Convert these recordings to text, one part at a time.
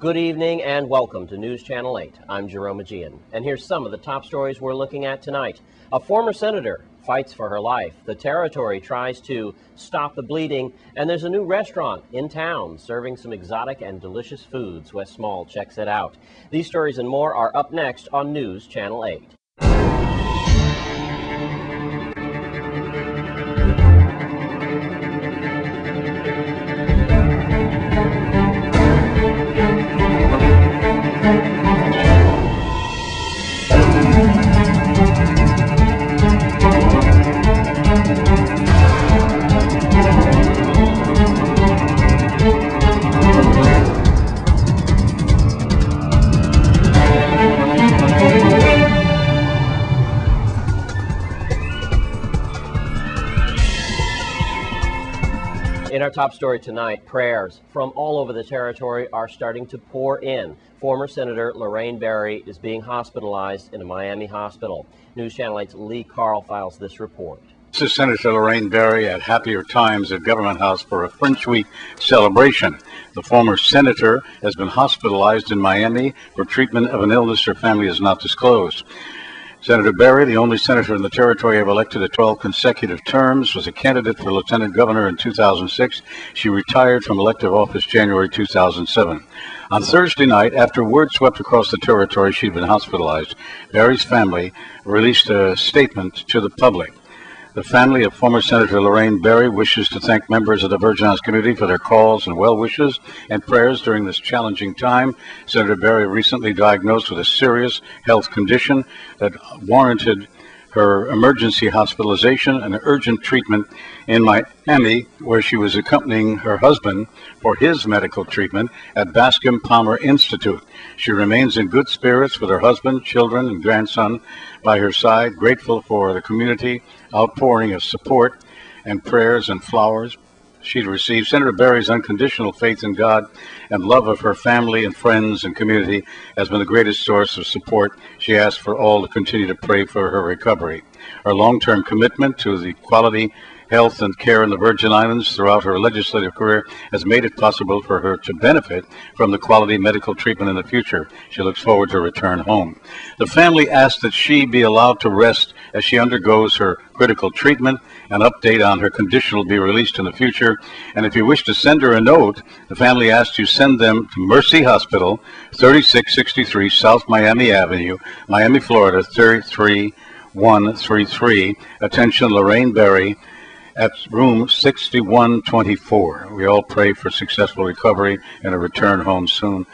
Good evening and welcome to News Channel 8. I'm Jerome Aegean, and here's some of the top stories we're looking at tonight. A former senator fights for her life. The territory tries to stop the bleeding, and there's a new restaurant in town serving some exotic and delicious foods. Wes Small checks it out. These stories and more are up next on News Channel 8. In our top story tonight, prayers from all over the territory are starting to pour in. Former Senator Lorraine Berry is being hospitalized in a Miami hospital. News Channel 8's Lee Carl files this report. This is Senator Lorraine Berry at Happier Times at Government House for a French Week celebration. The former senator has been hospitalized in Miami for treatment of an illness her family has not disclosed. Senator Berry, the only senator in the territory ever elected to 12 consecutive terms, was a candidate for lieutenant governor in 2006. She retired from elective office January 2007. On Thursday night, after word swept across the territory she'd been hospitalized, Berry's family released a statement to the public. The family of former Senator Lorraine Berry wishes to thank members of the Virgin Islands community for their calls and well wishes and prayers during this challenging time. Senator Berry recently diagnosed with a serious health condition that warranted her emergency hospitalization and urgent treatment in Miami, where she was accompanying her husband for his medical treatment at Bascom Palmer Institute. She remains in good spirits with her husband, children, and grandson by her side, grateful for the community outpouring of support and prayers and flowers she'd received. Senator Berry's unconditional faith in God and love of her family and friends and community has been the greatest source of support. She asked for all to continue to pray for her recovery. Her long-term commitment to the quality health and care in the Virgin Islands throughout her legislative career has made it possible for her to benefit from the quality medical treatment in the future. She looks forward to return home. The family asked that she be allowed to rest as she undergoes her critical treatment. An update on her condition will be released in the future. And if you wish to send her a note, the family asked you send them to Mercy Hospital, 3663 South Miami Avenue, Miami, Florida, 33133. Attention, Lorraine Berry, at room 6124. We all pray for successful recovery and a return home soon.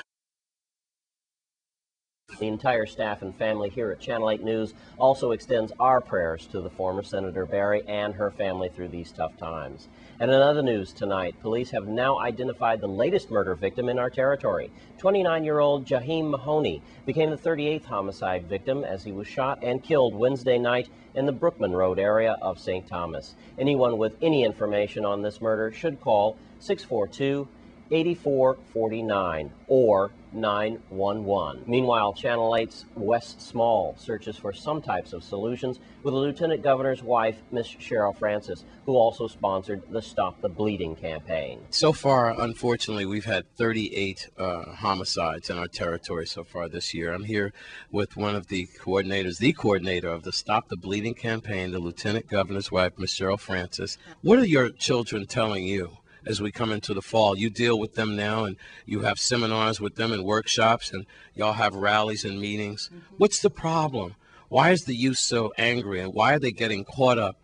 The entire staff and family here at Channel 8 News also extends our prayers to the former Senator Berry and her family through these tough times. And in other news tonight, police have now identified the latest murder victim in our territory. 29-year-old Jaheim Mahoney became the 38th homicide victim as he was shot and killed Wednesday night in the Brookman Road area of St. Thomas. Anyone with any information on this murder should call 642-8449 or 911. Meanwhile, Channel 8's Wes Small searches for some types of solutions with the Lieutenant Governor's wife, Miss Cheryl Francis, who also sponsored the Stop the Bleeding campaign. So far, unfortunately, we've had 38 homicides in our territory so far this year. I'm here with one of the coordinators, the coordinator of the Stop the Bleeding campaign, the Lieutenant Governor's wife, Miss Cheryl Francis. What are your children telling you as we come into the fall? You deal with them now, and you have seminars with them and workshops, and y'all have rallies and meetings. What's the problem? Why is the youth so angry, and why are they getting caught up?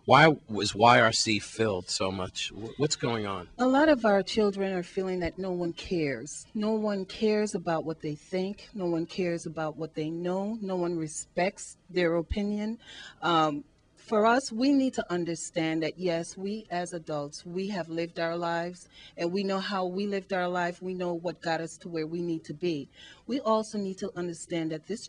Why was YRC filled so much? What's going on? A lot of our children are feeling that no one cares. No one cares about what they think. No one cares about what they know. No one respects their opinion. For us, we need to understand that, yes, we as adults, we have lived our lives, and we know how we lived our life. We know what got us to where we need to be. We also need to understand that this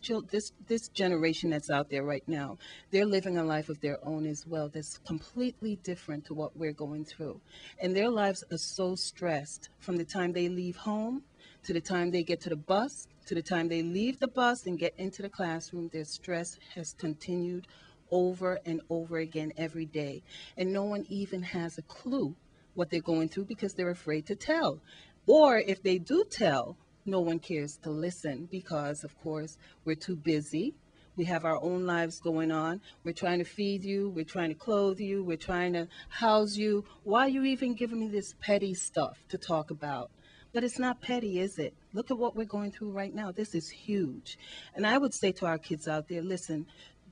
generation that's out there right now, they're living a life of their own as well that's completely different to what we're going through. And their lives are so stressed from the time they leave home to the time they get to the bus, to the time they leave the bus and get into the classroom. Their stress has continued over and over again every day. And no one even has a clue what they're going through because they're afraid to tell. Or if they do tell, no one cares to listen because, of course, we're too busy. We have our own lives going on. We're trying to feed you. We're trying to clothe you. We're trying to house you. Why are you even giving me this petty stuff to talk about? But it's not petty, is it? Look at what we're going through right now. This is huge. And I would say to our kids out there, listen,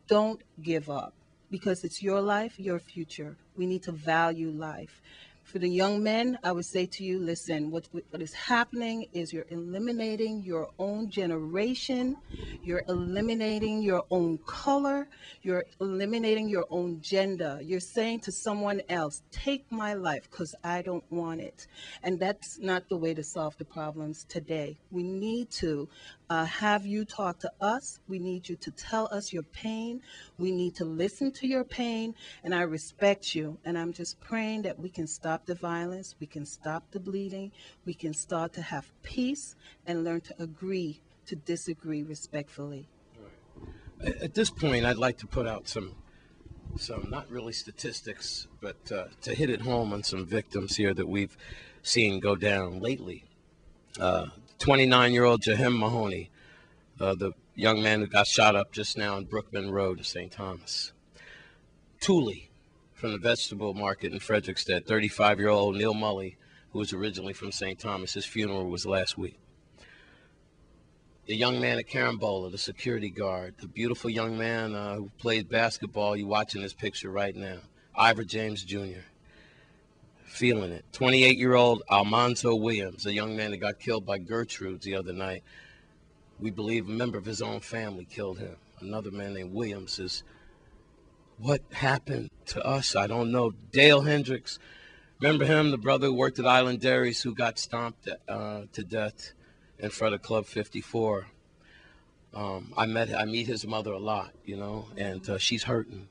don't give up because it's your life, your future. We need to value life. For the young men, I would say to you, listen, what is happening is you're eliminating your own generation, you're eliminating your own color, you're eliminating your own gender. You're saying to someone else, take my life because I don't want it. And that's not the way to solve the problems today. We need to have you talk to us. We need you to tell us your pain. We need to listen to your pain. And I respect you. And I'm just praying that we can stop the violence. We can stop the bleeding. We can start to have peace and learn to agree to disagree respectfully. At this point, I'd like to put out some not really statistics, but to hit it home on some victims here that we've seen go down lately. 29-year-old Jahim Mahoney, the young man who got shot up just now on Brookman Road in St. Thomas. Thule from the vegetable market in Frederickstead, 35-year-old Neil Mully, who was originally from St. Thomas. His funeral was last week. The young man at Carambola, the security guard, the beautiful young man who played basketball, you're watching this picture right now, Ivor James Jr., feeling it. 28-year-old Almanzo Williams, a young man that got killed by Gertrude the other night. We believe a member of his own family killed him. Another man named Williams is, what happened to us? I don't know. Dale Hendricks, remember him, the brother who worked at Island Dairies who got stomped to death in front of Club 54. I meet his mother a lot, you know, and she's hurting.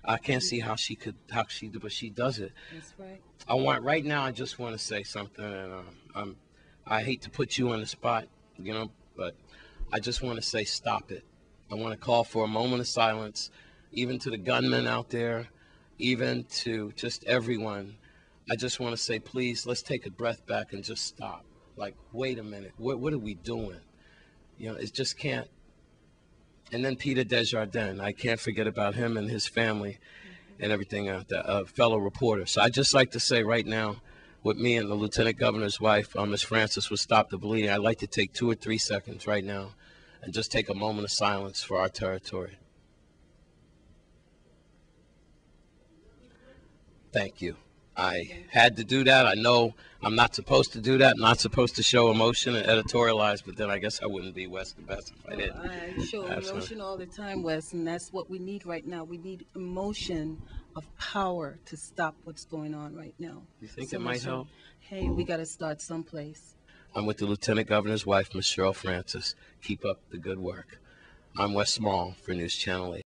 I can't see how she but she does it. That's right. Right now, I just want to say something, and I hate to put you on the spot, you know, but I just want to say stop it. I want to call for a moment of silence, even to the gunmen out there, even to just everyone. I just want to say, please, let's take a breath back and just stop. Like, wait a minute, what are we doing? You know, it just can't. And then Peter Desjardins, I can't forget about him and his family and everything, a fellow reporter. So I'd just like to say right now, with me and the Lieutenant Governor's wife, Ms. Francis, will stop the bleeding. I'd like to take 2 or 3 seconds right now and just take a moment of silence for our territory. Thank you. I had to do that. I know I'm not supposed to do that, not supposed to show emotion and editorialize, but then I guess I wouldn't be Wes the best if I didn't. I show emotion all the time, Wes, and that's what we need right now. We need emotion of power to stop what's going on right now. You think it might help? Hey, we got to start someplace. I'm with the Lieutenant Governor's wife, Ms. Cheryl Francis. Keep up the good work. I'm Wes Small for News Channel 8.